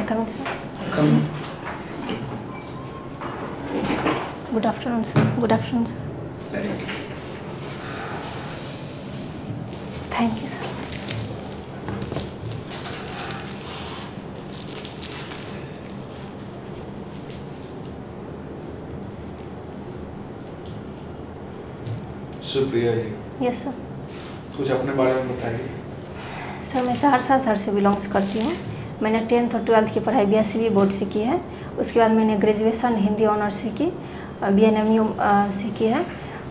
I come in, sir? Come. Good afternoon, sir. Good afternoon, sir. Very good. Thank you, sir. Supriya ji, yes sir. कुछ अपने बारे में बताइए। Sir मैं सहरसा शहर से बिलोंग्स करती हूँ। मैंने 10th और 12th की पढ़ाई BSc बोर्ड से की है। उसके बाद मैंने ग्रेजुएशन हिंदी ऑनर्स से की, BNMU से की है,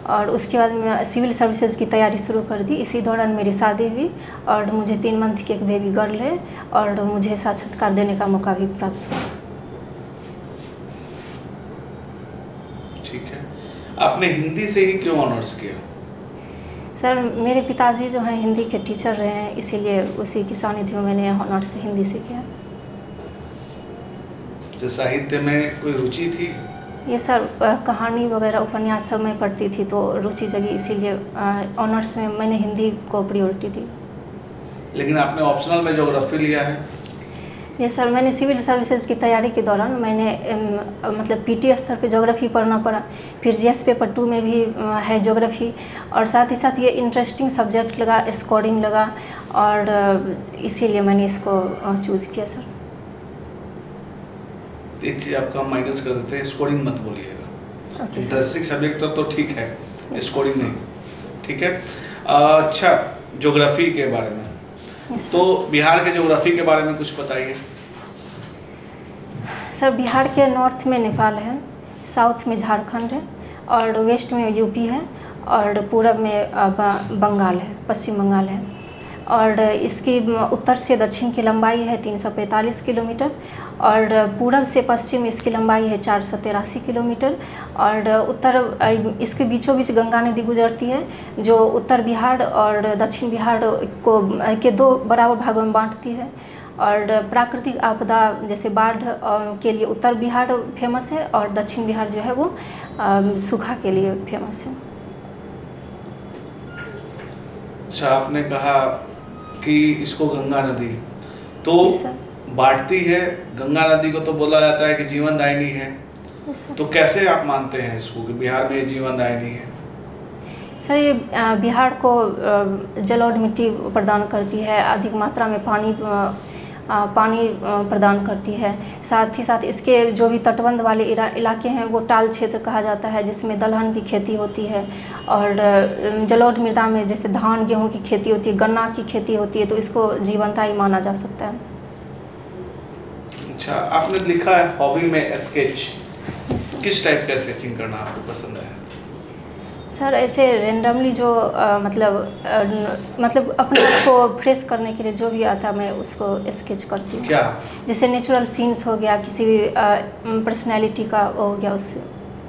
और उसके बाद मैं सिविल सर्विसेज की तैयारी शुरू कर दी। इसी दौरान मेरी शादी हुई और मुझे 3 मंथ की एक बेबी गर्ल है और मुझे साक्षात्कार देने का मौका भी प्राप्त हुआ। ठीक है, आपने हिंदी से ही क्यों ऑनर्स किया? सर मेरे पिताजी जो हैं हिंदी के टीचर रहे हैं, इसीलिए उसी की सानिध्य में मैंने ऑनर्स हिंदी से किया। जो साहित्य में कोई रुचि थी? ये सर कहानी वगैरह उपन्यास सब मैं पढ़ती थी तो रुचि जगी, इसीलिए ऑनर्स में मैंने हिंदी को प्रायोरिटी दी। लेकिन आपने ऑप्शनल में ज्योग्राफी लिया है? ये सर मैंने सिविल सर्विसेज की तैयारी के दौरान मैंने मतलब PT स्तर पे ज्योग्राफी पढ़ना पड़ा, फिर GS पेपर 2 में भी है ज्योग्राफी, और साथ ही साथ ये इंटरेस्टिंग सब्जेक्ट लगा, स्कोरिंग लगा, और इसीलिए मैंने इसको चूज़ किया सर। एक चीज़ आपका माइनस कर देते हैं, स्कोरिंग मत बोलिएगा। इंटरेस्टिंग सब्जेक्ट तो ठीक है, स्कोरिंग नहीं, ठीक है। अच्छा, ज्योग्राफी के बारे में, तो बिहार के ज्योग्राफी के बारे में कुछ बताइए। सर बिहार के नॉर्थ में नेपाल है, साउथ में झारखंड है, और वेस्ट में UP है, और पूरब में बंगाल है, पश्चिम बंगाल है, और इसकी उत्तर से दक्षिण की लंबाई है 345 किलोमीटर, और पूरब से पश्चिम इसकी लंबाई है 483 किलोमीटर, और उत्तर इसके बीचों बीच गंगा नदी गुजरती है, जो उत्तर बिहार और दक्षिण बिहार को के 2 बराबर भागों में बांटती है। और प्राकृतिक आपदा जैसे बाढ़ के लिए उत्तर बिहार फेमस है, और दक्षिण बिहार जो है वो सूखा के लिए फेमस है। अच्छा, आपने कहा कि इसको गंगा नदी तो बांटती है, गंगा नदी को तो बोला जाता है कि जीवनदायिनी है, तो कैसे आप मानते हैं इसको कि बिहार में जीवनदायिनी है? सर ये बिहार को जल और मिट्टी प्रदान करती है, अधिक मात्रा में पानी प्रदान करती है। साथ ही साथ इसके जो भी तटबंध वाले इलाके हैं वो टाल क्षेत्र कहा जाता है, जिसमें दलहन की खेती होती है, और जलोढ़ मृदा में जैसे धान गेहूं की खेती होती है, गन्ना की खेती होती है, तो इसको जीवनदायी माना जा सकता है। अच्छा, आपने लिखा है हॉबी में स्केच, किस टाइप का स्केचिंग करना आपको पसंद है? सर ऐसे रेंडमली जो मतलब अपने आप को फ्रेश करने के लिए जो भी आता है मैं उसको स्केच करती हूँ। क्या? जैसे नेचुरल सीन्स हो गया, किसी भी पर्सनैलिटी का हो गया, उससे।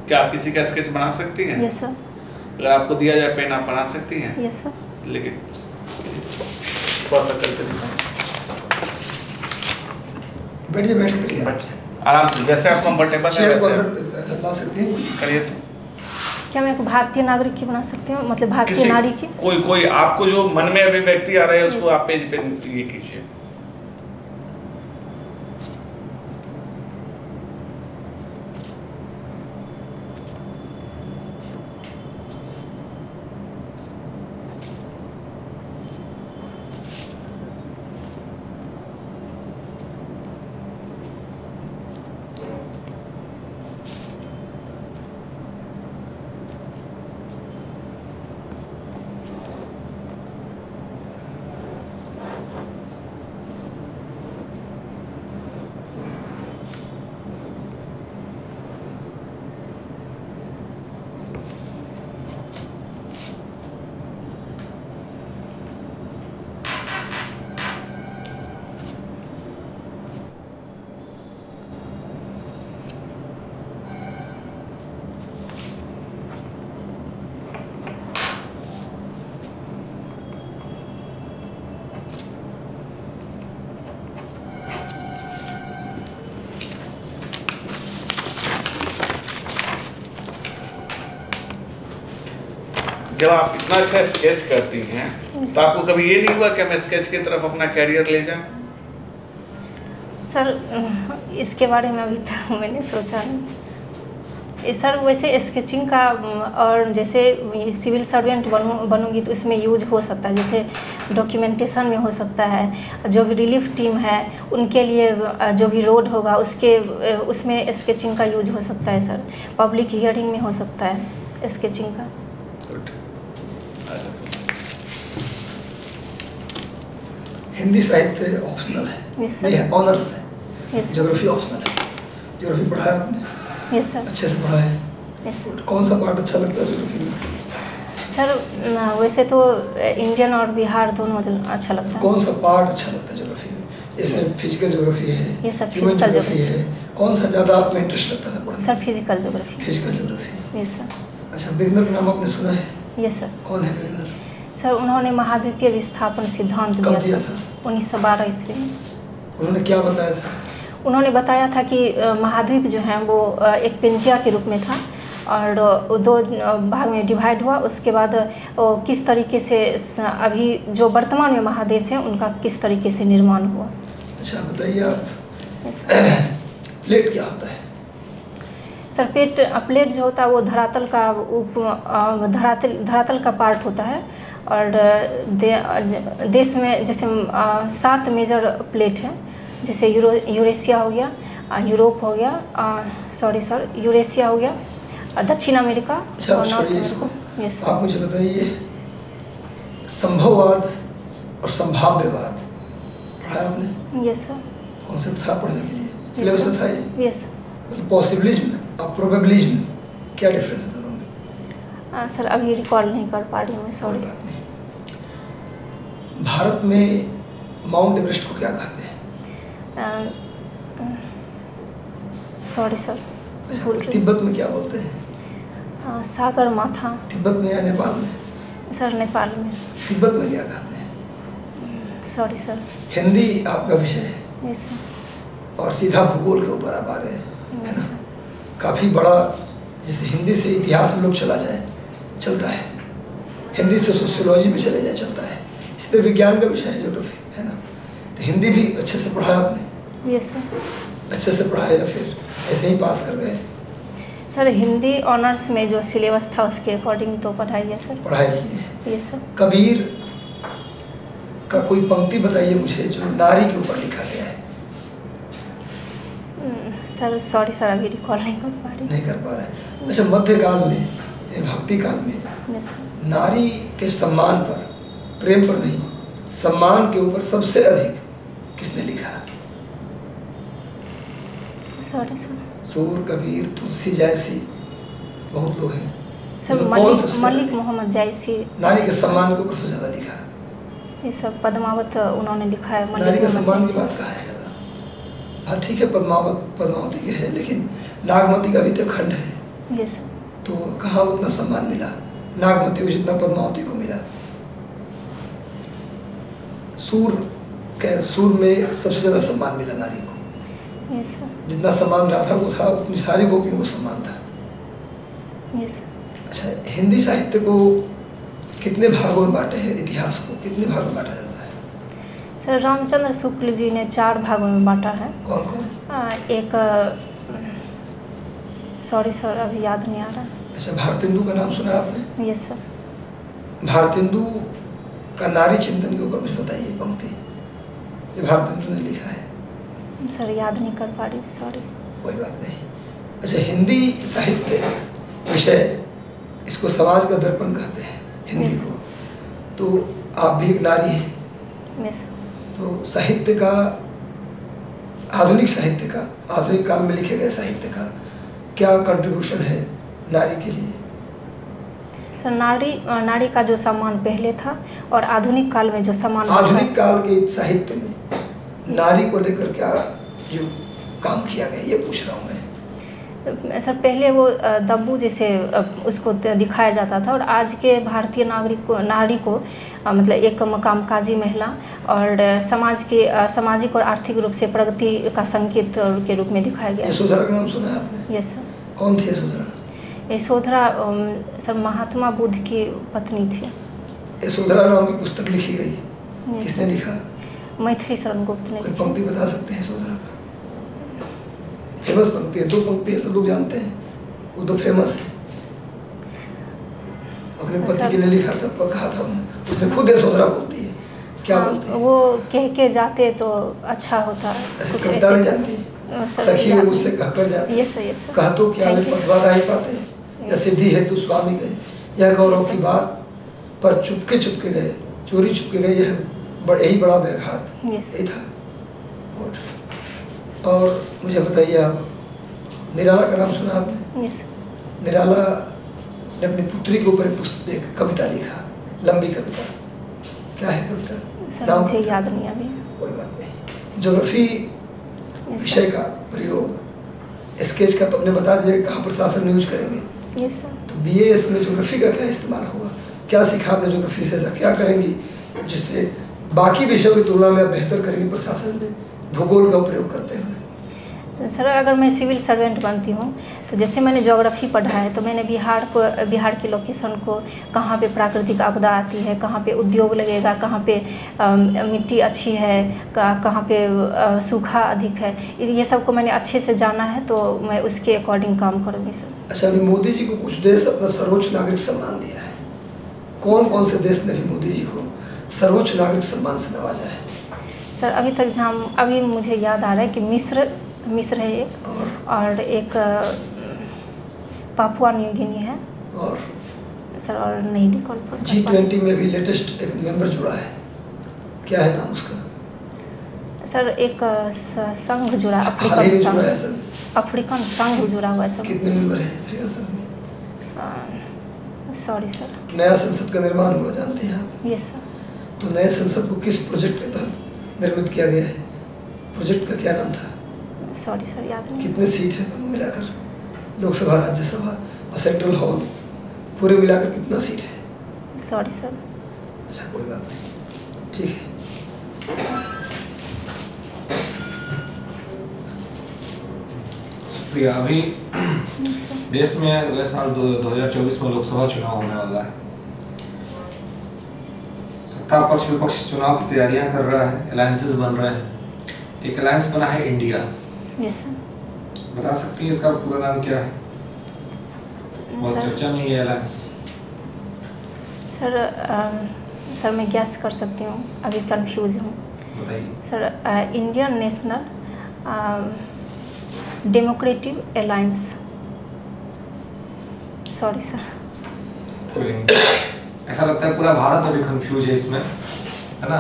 क्या आप किसी का स्केच बना सकती हैं? Yes sir. अगर आपको दिया जाए पेन, आप बना सकती हैं? Yes sir. लेकिन थोड़ा सा करके दिखाएं। बैठिए, बैठ करिए आराम से, जैसे आप कंफर्टेबल है वैसे ला सकते हैं। करिए। तो क्या मैं एक भारतीय नागरिक की बना सकती हूँ, मतलब भारतीय नारी की? कोई आपको जो मन में अभिव्यक्ति आ रहा है उसको आप पेज पे ये कीजिए। जब आप इतना अच्छा स्केच करती हैं तो आपको कभी ये नहीं हुआ कि मैं स्केच की तरफ अपना कैरियर ले जाऊं? सर इसके बारे में अभी तक मैंने सोचा नहीं। सर वैसे स्केचिंग का और जैसे सिविल सर्वेंट बनूंगी तो इसमें यूज हो सकता है, जैसे डॉक्यूमेंटेशन में हो सकता है, जो भी रिलीफ टीम है उनके लिए जो भी रोड होगा उसमें स्केचिंग का यूज हो सकता है सर। पब्लिक हियरिंग में हो सकता है स्केचिंग का। हिंदी साहित्य ऑप्शनल है, नहीं है, ऑनर्स है। ज्योग्राफी ऑप्शनल है। ज्योग्राफी पढ़ा है आपने? Yes sir. अच्छे से पढ़ा है? Yes sir. कौन सा पार्ट अच्छा लगता है ज्योग्राफी में? सर वैसे तो इंडियन और बिहार दोनों अच्छा लगता है। कौन सा पार्ट अच्छा लगता है ज्योग्राफी में? जैसे फिजिकल ज्योग्राफी है, ह्यूमन ज्योग्राफी है, कौन सा ज़्यादा आप में इंटरेस्ट लगता था पढ़ने? Sir physical geography. Physical geography. Yes sir. अच्छा, बिगनर का नाम आपने सुना है? Yes sir. कौन है बिगनर? सर उन्होंने महाद्वीपीय विस्थापन सिद्धांत दिया था? 1912 ईस्वी में। उन्होंने क्या बताया था? उन्होंने बताया था कि महाद्वीप जो है वो एक पेंजिया के रूप में था और 2 भाग में डिवाइड हुआ। उसके बाद किस तरीके से अभी जो वर्तमान में महादेश है उनका किस तरीके से निर्माण हुआ। अच्छा बताइए आप, प्लेट क्या होता है? सर प्लेट जो होता है वो धरातल का धरातल का पार्ट होता है और देश में जैसे 7 मेजर प्लेट है, जैसे यूरेशिया हो गया, यूरोप हो गया, यूरेशिया हो गया, दक्षिण अमेरिका और नॉर्थ अमेरिका। यस। आप मुझे बताइए, संभववाद और संभाव्यवाद पढ़ा है आपने? Yes sir. कॉन्सेप्ट था पढ़ने के लिए? सिलेबस में था ये? यस। मतलब पॉसिबिलिज्म और प्रोबेबिलिज्म, क्या डिफरेंस है दोनों में? सर अभी रिकॉल नहीं कर पा रही हूँ मैं, सॉरी। बात नहीं। भारत में माउंट एवरेस्ट को क्या कहते हैं? सॉरी सर, भूल रही। तिब्बत में क्या बोलते हैं? सागर माथा। तिब्बत में या नेपाल में? सर नेपाल में। तिब्बत में क्या कहते हैं? Sorry sir. हिंदी आपका विषय है? Yes sir. और सीधा भूगोल के ऊपर आप आ गए, है ना? काफ़ी बड़ा, जैसे हिंदी से इतिहास में लोग चला जाए चलता है, हिंदी से सोशियोलॉजी में चले जाए चलता है, इस तरह विज्ञान का विषय है ज्योग्राफी, है ना? तो हिंदी भी अच्छे से पढ़ा आपने? Yes sir. अच्छे से पढ़ा या फिर ऐसे ही पास कर गए? सर हिंदी ऑनर्स में जो सिलेबस था उसके अकॉर्डिंग तो पढ़ाई है सर। पढ़ाई की है। Yes sir. कबीर का कोई पंक्ति बताइए मुझे जो नारी के ऊपर लिखा गया है। सर सॉरी सर, अभी रिकॉल नहीं कर पा रही। नहीं कर पा रहे? अच्छा, मध्यकाल में, भक्ति काल में, यस सर, नारी के सम्मान पर, प्रेम पर नहीं, सम्मान के ऊपर सबसे अधिक किसने लिखा? Sorry sir. सूर, कबीर, तुलसी जैसी बहुत लोग हैं। सर मलिक मोहम्मद जैसी नारी के सम्मान के ऊपर सबसे ज़्यादा लिखा? ये सब पद्मावत उन्होंने लिखा है। नारी के सम्मान की बात कहाँ है ज़्यादा? हाँ ठीक है, पद्मावती के है, लेकिन नागमती का भी तो खंड है। यस। तो कहाँ उतना सम्मान मिला नागमती को जितना पद्मावती को मिला? सूर में सबसे ज़्यादा सम्मान मिला नारी को। यस। जितना सम्मान रहा था वो था, उतनी सारी गोपियों को सम्मान था। यस। अच्छा, हिंदी साहित्य को कितने भागों में बांटे हैं? इतिहास को कितने भागों में बांटा जाता है? सर रामचंद्र शुक्ल जी ने 4 भागों में बांटा है। कौन कौन? एक सॉरी सर, अभी याद नहीं आ रहा। अच्छा, भारतेंदु का नाम सुना है आपने? Yes sir. भारतेंदु का नारी चिंतन के ऊपर कुछ बताइए पंक्ति जो भारतेंदु ने लिखा है। सर याद नहीं कर पा रही, सॉरी। कोई बात नहीं। अच्छा, हिंदी साहित्य विषय, इसको समाज का दर्पण कहते हैं हिंदी को। तो आप भी एक नारी हैं। यस। तो साहित्य का, आधुनिक साहित्य का, आधुनिक काल में लिखे गए साहित्य का क्या कंट्रीब्यूशन है नारी के लिए? सर नारी का जो सम्मान पहले था और आधुनिक काल में जो सम्मान, आधुनिक काल के साहित्य में नारी को लेकर क्या जो काम किया गया, ये पूछ रहा हूँ मैं। सर पहले वो दब्बू जैसे उसको दिखाया जाता था और आज के भारतीय नारी को मतलब एक मकामकाजी महिला और समाज के सामाजिक और आर्थिक रूप से प्रगति का संकेत के रूप में दिखाया गया। यशोधरा का नाम सुना है आपने? Yes sir. कौन थी यशोधरा? यशोधरा सर महात्मा बुद्ध की पत्नी थी। यशोधरा नाम की पुस्तक लिखी गई, किसने लिखा? मैथिली शरण गुप्त ने। कोई पंक्ति बता सकते हैं यशोधरा का? फेमस पंक्ति है, 2 पंक्ति है, सब लोग जानते हैं, वो तो फेमस है। अपने पति के लिए लिखा था, कहा था उसने, खुद यशोधरा बोलती है, क्या बोलती है? वो कह के जाते तो अच्छा होता है। ऐसे कविता नहीं जानती, सखी वो मुझसे कहकर जाती, कहा तो क्या वे पदवादा ही पाते, या सिद्धि है तू स्वामी गए, यह गौरव की बात पर चुपके चुपके गए, चोरी चुपके गए, यह यही बड़ा व्याघात, यही था। गुड। और मुझे बताइए, आप निराला का नाम सुना आपने? निराला ने अपनी पुत्री के ऊपर एक कविता लिखा, लंबी कविता, क्या है कविता? सर मुझे याद नहीं अभी। कोई बात नहीं। ज्योग्राफी विषय का प्रयोग, स्केच का तो हमने बता दिया कहाँ प्रशासन में यूज करेंगे। Yes sir. तो BAS में ज्योग्राफी का क्या इस्तेमाल होगा, क्या सीखा आपने ज्योग्राफी से, ऐसा क्या करेंगी जिससे बाकी विषयों की तुलना में आप बेहतर करेंगे प्रशासन में भूगोल का प्रयोग करते हुए? सर अगर मैं सिविल सर्वेंट बनती हूँ तो जैसे मैंने ज्योग्राफी पढ़ा है, तो मैंने बिहार के लोकेशन को, कहाँ पे प्राकृतिक आपदा आती है, कहाँ पे उद्योग लगेगा, कहाँ पे मिट्टी अच्छी है, कहाँ पे सूखा अधिक है, ये सब को मैंने अच्छे से जाना है, तो मैं उसके अकॉर्डिंग काम करूँगी सर। अच्छा, अभी मोदी जी को कुछ देश अपना सर्वोच्च नागरिक सम्मान दिया है, कौन कौन से देश ने भी मोदी जी को सर्वोच्च नागरिक सम्मान से नवाजा है? सर अभी तक जहाँ अभी मुझे याद आ रहा है कि मिस्र है एक, और एक पापुआ न्यू गिनी है, और सर और नहीं रिकॉल कर G20 में भी लेटेस्ट एक मेंबर जुड़ा है, क्या है नाम उसका? सर एक संघ जुड़ा, अफ्रीकन संघ जुड़ा हुआ है सब। कितने मेंबर हैं अफ्रीकन संघ में? Sorry sir. नया संसद का निर्माण हुआ, जानते हैं आप? Yes sir. तो नए संसद को किस प्रोजेक्ट के तहत निर्मित किया गया है? प्रोजेक्ट का क्या नाम था? सॉरी सर, याद नहीं। कितने सीट है दोनों मिलाकर, लोकसभा राज्यसभा और सेंट्रल हॉल पूरे मिलाकर कितना सीट है? Sorry sir. अच्छा कोई बात नहीं, ठीक है। सुप्रिया, अभी देश में अगले साल 2024 में लोकसभा चुनाव होने वाला है। सत्ता पक्ष विपक्ष चुनाव की तैयारियां कर रहा है, अलायंसेस बन रहे हैं। एक अलायंस बना है इंडिया। Yes sir. बता सकती हैं इसका पूरा नाम क्या है? बहुत चर्चा में ये अलायंस। सर मैं गैस कर सकती हूँ, अभी कंफ्यूज हूँ। बताइए sir. Indian national democratic alliance. Sorry sir. ऐसा लगता है पूरा भारत अभी कंफ्यूज है इसमें, है ना?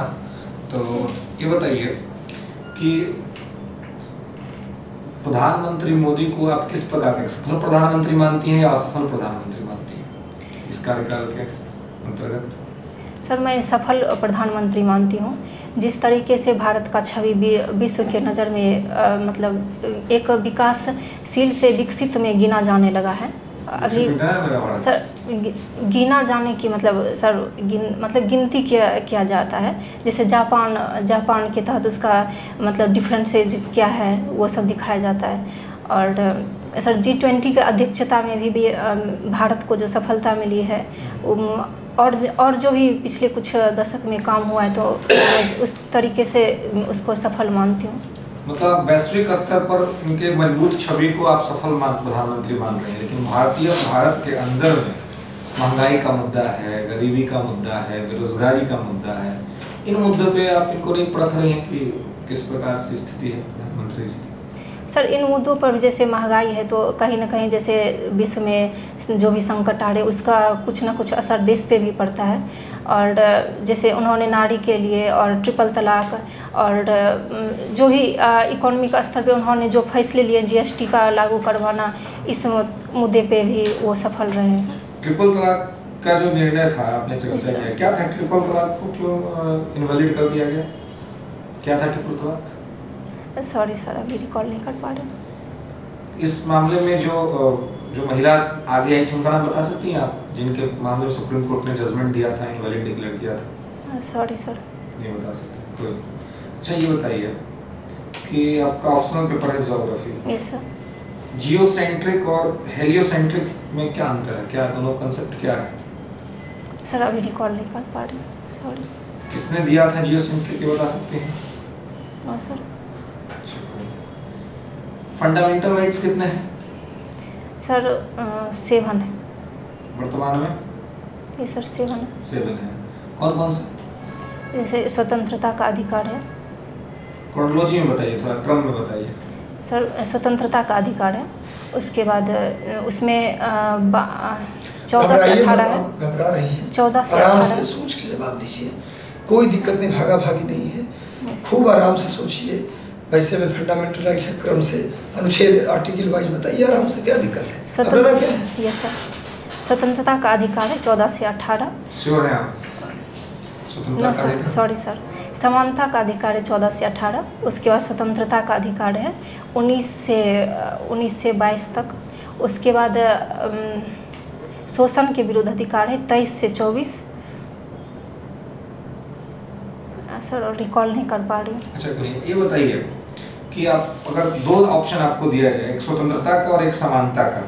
तो ये बताइए कि प्रधानमंत्री मोदी को आप किस प्रकार के सफल प्रधानमंत्री मानती हैं या असफल प्रधानमंत्री मानती हैं इस कार्यकाल के अंतर्गत? सर मैं सफल प्रधानमंत्री मानती हूँ। जिस तरीके से भारत का छवि विश्व के नज़र में मतलब एक विकासशील से विकसित में गिना जाने लगा है अभी। सर गिना जाने की मतलब सर मतलब गिनती किया जाता है। जैसे जापान के तहत उसका मतलब डिफरेंसेज क्या है वो सब दिखाया जाता है। और सर G20 की अध्यक्षता में भी भारत को जो सफलता मिली है और जो भी पिछले कुछ दशक में काम हुआ है तो उस तरीके से उसको सफल मानती हूँ। मतलब वैश्विक स्तर पर इनके मजबूत छवि को आप सफल प्रधानमंत्री मान रहे हैं, लेकिन भारत के अंदर में महंगाई का मुद्दा है, गरीबी का मुद्दा है, बेरोजगारी का मुद्दा है। इन मुद्दों पे आप इनको नहीं परख रहे हैं कि किस प्रकार से स्थिति है प्रधानमंत्री जी? सर इन मुद्दों पर जैसे महंगाई है तो कहीं ना कहीं जैसे विश्व में जो भी संकट आ रहे उसका कुछ ना कुछ असर देश पे भी पड़ता है। और जैसे उन्होंने नारी के लिए और ट्रिपल तलाक और जो भी इकोनॉमिक स्तर पे उन्होंने जो फैसले लिए GST का लागू करवाना, इस मुद्दे पे भी वो सफल रहे हैं। ट्रिपल तलाक का जो निर्णय था आपने चर्चा किया, क्या था? ट्रिपल तलाक को क्यों इनवैलिड कर दिया गया? क्या था ट्रिपल तलाक? सॉरी सर, अभी रिकॉल नहीं कर पा रहे। इस मामले में जो महिला आगे आई थी उनका नाम बता सकती हैं आप, जिनके मामले में सुप्रीम कोर्ट ने जजमेंट दिया था, इनवैलिड डिक्लेयर किया था? सॉरी सर, नहीं बता सकते, कोई। अच्छा ये बताइए कि आपका ऑप्शनल पेपर है ज्योग्राफी। Yes sir. जियोसेंट्रिक और हेलियोसेंट्रिक में क्या अंतर है? क्या दोनों कंसेप्ट क्या है? सर अभी रिकॉल नहीं कर पा रही, सॉरी। किसने दिया था जियोसेंट्रिक, ये बता सकते हैं? हाँ सर। फंडामेंटल राइट्स कितने हैं सर 7 है। वर्तमान में? ये सर 7 है। 7 है। कौन कौन से? जैसे स्वतंत्रता का अधिकार है। क्रोनोलॉजी में बताइए, थोड़ा क्रम में बताइए। सर स्वतंत्रता का अधिकार है, उसके बाद उसमें 14 से 18 है। घबरा रही हैं, 14 से आराम 18 से सोच के जवाब दीजिए, कोई दिक्कत नहीं, भागा भागी नहीं है, खूब आराम से सोचिए। वैसे में फंडामेंटल राइट है, क्रम से अनुच्छेद आर्टिकल वाइज बताइए आराम से, क्या दिक्कत है? स्वतंत्रता क्या है? यस सर, स्वतंत्रता का अधिकार है 14 से 18। श्योर हैं आप? स्वतंत्रता का अधिकार? सॉरी सर, समानता का अधिकार है 14 से 18। उसके बाद स्वतंत्रता का अधिकार है 19 से 22 तक। उसके बाद शोषण के विरुद्ध अधिकार है 23 से 24। सर रिकॉल नहीं कर पा रही। अच्छा करिए, ये बताइए कि आप अगर 2 ऑप्शन आपको दिया जाए, एक स्वतंत्रता का और एक समानता का,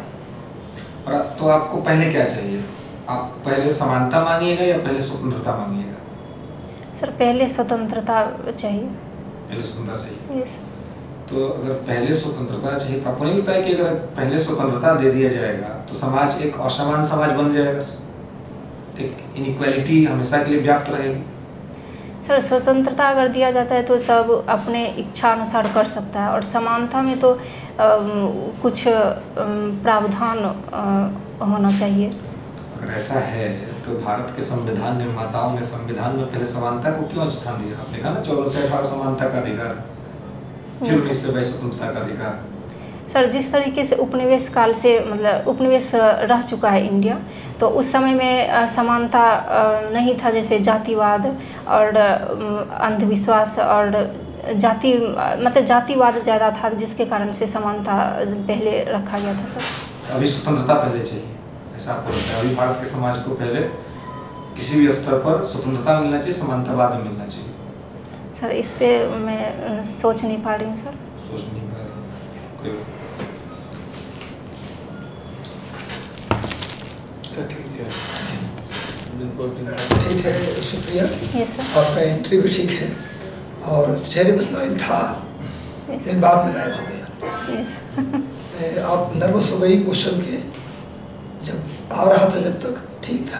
और तो आपको पहले क्या चाहिए? आप पहले समानता मांगिएगा या पहले स्वतंत्रता मांगिएगा? सर पहले स्वतंत्रता चाहिए। पहले स्वतंत्रता चाहिए। यस। तो अगर पहले स्वतंत्रता चाहिए तो आपको नहीं लगता है कि अगर पहले स्वतंत्रता दे दिया जाएगा तो समाज एक असमान समाज बन जाएगा, एक इनइक्वालिटी हमेशा के लिए व्याप्त रहेगी? सर स्वतंत्रता अगर दिया जाता है तो सब अपने इच्छा अनुसार कर सकता है, और समानता में तो कुछ प्रावधान होना चाहिए। अगर ऐसा है तो भारत के संविधान निर्माताओं ने संविधान में पहले समानता को क्यों स्थान दिया? आपने कहा ना 14 से 18 समानता का अधिकार, फिर 19 से 22 स्वतंत्रता का अधिकार। सर जिस तरीके से उपनिवेश काल से मतलब उपनिवेश रह चुका है इंडिया, तो उस समय में समानता नहीं था, जैसे जातिवाद और अंधविश्वास और जातिवाद ज़्यादा था, जिसके कारण से समानता पहले रखा गया था। सर अभी स्वतंत्रता पहले चाहिए ऐसा आपको लगता है? अभी भारत के समाज को पहले किसी भी स्तर पर स्वतंत्रता मिलना चाहिए, समानता बाद में मिलना चाहिए? सर इस पे मैं सोच नहीं पा रही हूँ सर। सोच नहीं पा रही, कोई ठीक है, ठीक है, शुक्रिया। Yes sir. आपका एंट्री भी ठीक है और चेहरे पर स्माइल था, लेकिन बाद में गायब हो गया। यस। आप नर्वस हो गई क्वेश्चन के, जब आ रहा था जब तक ठीक था।